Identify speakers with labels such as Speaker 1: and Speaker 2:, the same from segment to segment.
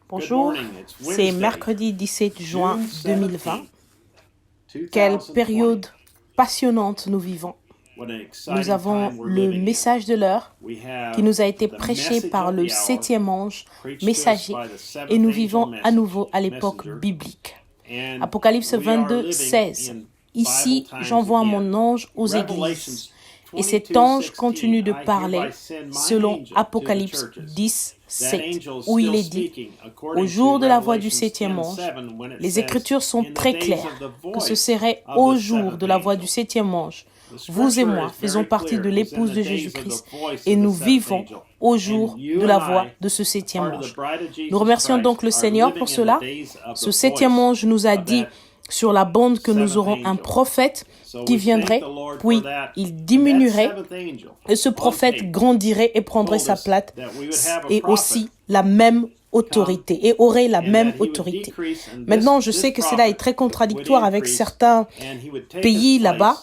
Speaker 1: Bonjour, c'est mercredi 17 juin 2020. Quelle période passionnante nous vivons. Nous avons le message de l'heure qui nous a été prêché par le 7e ange messager et nous vivons à nouveau à l'époque biblique. Apocalypse 22, 16. Ici, j'envoie mon ange aux églises. Et cet ange continue de parler selon Apocalypse 10, 7, où il est dit, au jour de la voix du 7e ange, les Écritures sont très claires que ce serait au jour de la voix du 7e ange. Vous et moi faisons partie de l'épouse de Jésus-Christ et nous vivons au jour de la voix de ce 7e ange. Nous remercions donc le Seigneur pour cela. Ce 7e ange nous a dit sur la bande que nous aurons un prophète qui viendrait, puis il diminuerait, et ce prophète grandirait et prendrait sa place, et aussi la même autorité, et aurait la même autorité. Maintenant, je sais que cela est très contradictoire avec certains pays là-bas,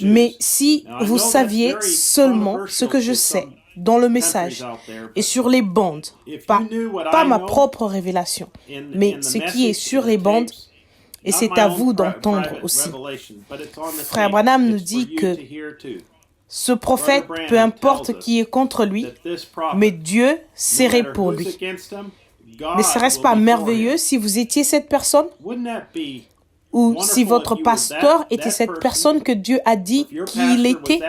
Speaker 1: mais si vous saviez seulement ce que je sais dans le message et sur les bandes, pas ma propre révélation, mais ce qui est sur les bandes, et c'est à vous d'entendre aussi. Frère Branham nous dit que ce prophète, peu importe qui est contre lui, mais Dieu serait pour lui. Ne serait-ce pas merveilleux si vous étiez cette personne? Ou si votre pasteur était cette personne que Dieu a dit qu'il était,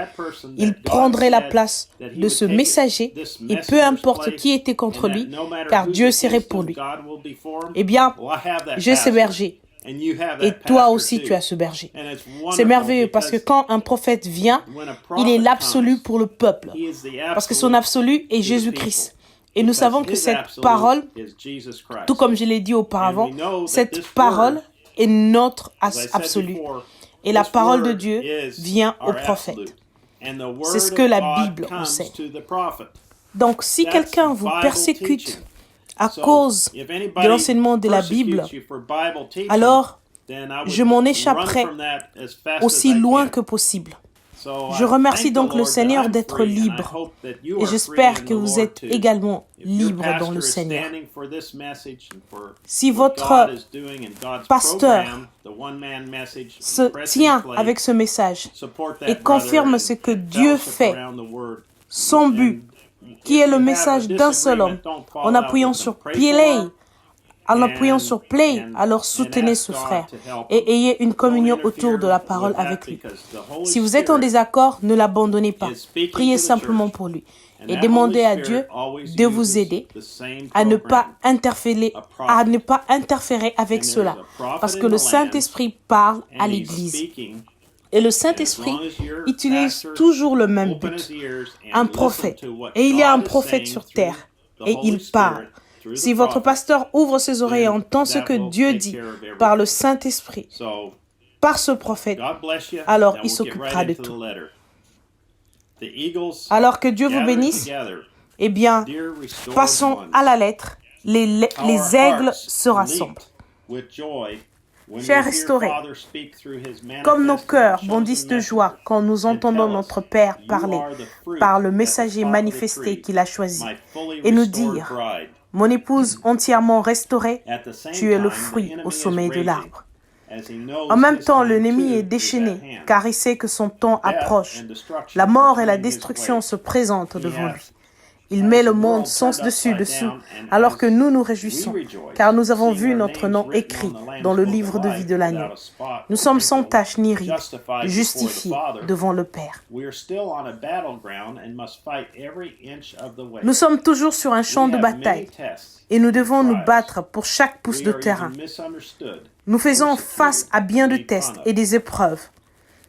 Speaker 1: il prendrait la place de ce messager, et peu importe qui était contre lui, car Dieu serait pour lui. Eh bien, j'ai ce berger. Et toi aussi, tu as ce berger. C'est merveilleux parce que quand un prophète vient, il est l'absolu pour le peuple. Parce que son absolu est Jésus-Christ. Et nous savons que cette parole, tout comme je l'ai dit auparavant, cette parole est notre absolu. Et la parole de Dieu vient au prophète. C'est ce que la Bible enseigne. Donc, si quelqu'un vous persécute à cause de l'enseignement de la Bible, alors je m'en échapperai aussi loin que possible. Je remercie donc le Seigneur d'être libre et j'espère que vous êtes également libre dans le Seigneur. Si votre pasteur se tient avec ce message et confirme ce que Dieu fait, son but, qui est le message d'un seul homme, en appuyant sur play, alors soutenez ce frère et ayez une communion autour de la parole avec lui. Si vous êtes en désaccord, ne l'abandonnez pas. Priez simplement pour lui et demandez à Dieu de vous aider à ne pas interférer avec cela, parce que le Saint-Esprit parle à l'Église. Et le Saint-Esprit utilise toujours le même but, un prophète. Et il y a un prophète sur terre, et il parle. Si votre pasteur ouvre ses oreilles et entend ce que Dieu dit par le Saint-Esprit, par ce prophète, alors il s'occupera de tout. Alors que Dieu vous bénisse, eh bien, passons à la lettre. Les aigles se rassemblent. Chers restaurés, comme nos cœurs bondissent de joie quand nous entendons notre Père parler par le messager manifesté qu'il a choisi et nous dire « Mon épouse entièrement restaurée, tu es le fruit au sommet de l'arbre. » En même temps, l'ennemi est déchaîné car il sait que son temps approche. La mort et la destruction se présentent devant lui. Il met le monde sens dessous, alors que nous nous réjouissons, car nous avons vu notre nom écrit dans le livre de vie de l'agneau. Nous sommes sans tache ni ride, justifiés devant le Père. Nous sommes toujours sur un champ de bataille, et nous devons nous battre pour chaque pouce de terrain. Nous faisons face à bien de tests et des épreuves.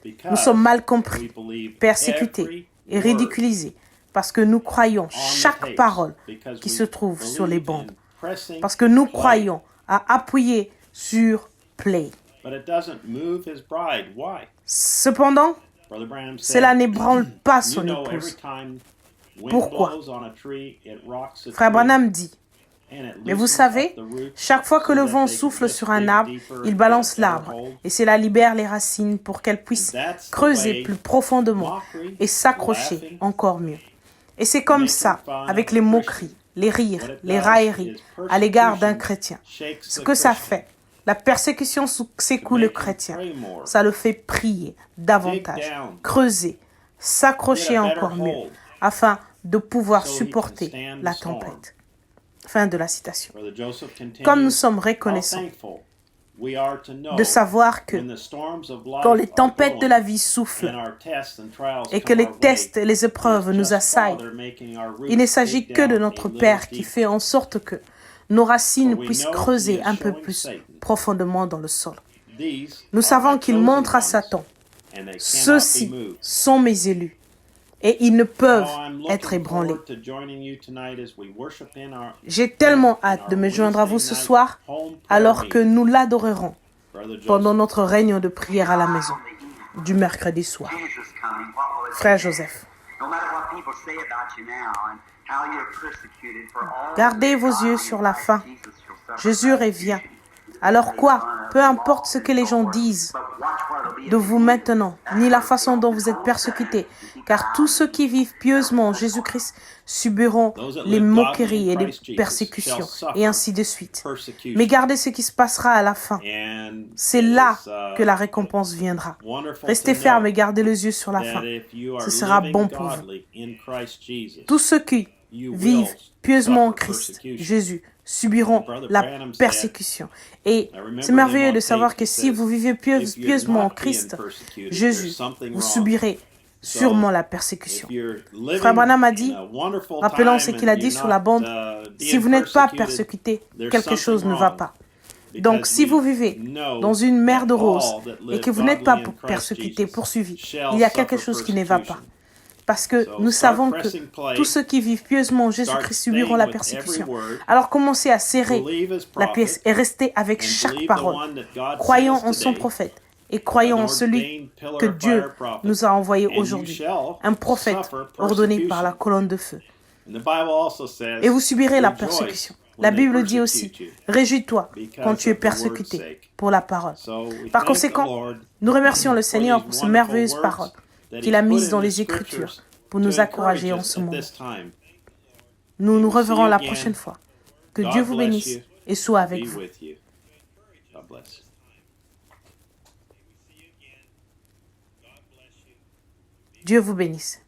Speaker 1: Nous sommes mal compris, persécutés et ridiculisés, parce que nous croyons chaque parole qui se trouve sur les bandes. Parce que nous croyons à appuyer sur play. Cependant, cela n'ébranle pas son épouse. Pourquoi? Frère Branham dit, mais vous savez, chaque fois que le vent souffle sur un arbre, il balance l'arbre et cela libère les racines pour qu'elles puissent creuser plus profondément et s'accrocher encore mieux. Et c'est comme ça avec les moqueries, les rires, les railleries à l'égard d'un chrétien. Ce que ça fait, la persécution secoue le chrétien. Ça le fait prier davantage, creuser, s'accrocher encore mieux, afin de pouvoir supporter la tempête. Fin de la citation. Comme nous sommes reconnaissants de savoir que quand les tempêtes de la vie soufflent et que les tests et les épreuves nous assaillent, il ne s'agit que de notre Père qui fait en sorte que nos racines puissent creuser un peu plus profondément dans le sol. Nous savons qu'il montre à Satan, ceux-ci sont mes élus et ils ne peuvent être ébranlés. J'ai tellement hâte de me joindre à vous ce soir alors que nous l'adorerons pendant notre réunion de prière à la maison du mercredi soir. Frère Joseph, gardez vos yeux sur la fin. Jésus revient. Alors quoi? Peu importe ce que les gens disent de vous maintenant, ni la façon dont vous êtes persécutés, car tous ceux qui vivent pieusement en Jésus-Christ subiront les moqueries et les persécutions, et ainsi de suite. Mais gardez ce qui se passera à la fin. C'est là que la récompense viendra. Restez fermes et gardez les yeux sur la fin. Ce sera bon pour vous. Tous ceux qui vivent pieusement en Christ, Jésus, subiront la persécution. Et c'est merveilleux de savoir que si vous vivez pieusement en Christ, Jésus, vous subirez sûrement la persécution. Frère Branham a dit, rappelons ce qu'il a dit sur la bande, si vous n'êtes pas persécuté, quelque chose ne va pas. Donc, si vous vivez dans une mer de roses et que vous n'êtes pas persécuté, poursuivi, il y a quelque chose qui ne va pas. Parce que nous savons que tous ceux qui vivent pieusement en Jésus-Christ subiront la persécution. Alors commencez à serrer la pièce et restez avec chaque parole, croyant en son prophète et croyant en celui que Dieu nous a envoyé aujourd'hui, un prophète ordonné par la colonne de feu. Et vous subirez la persécution. La Bible dit aussi, réjouis-toi quand tu es persécuté pour la parole. Par conséquent, nous remercions le Seigneur pour ces merveilleuses paroles qu'il a mise dans les Écritures pour nous encourager en ce moment. Nous nous reverrons la prochaine fois. Que Dieu vous bénisse et soit avec vous. Dieu vous bénisse.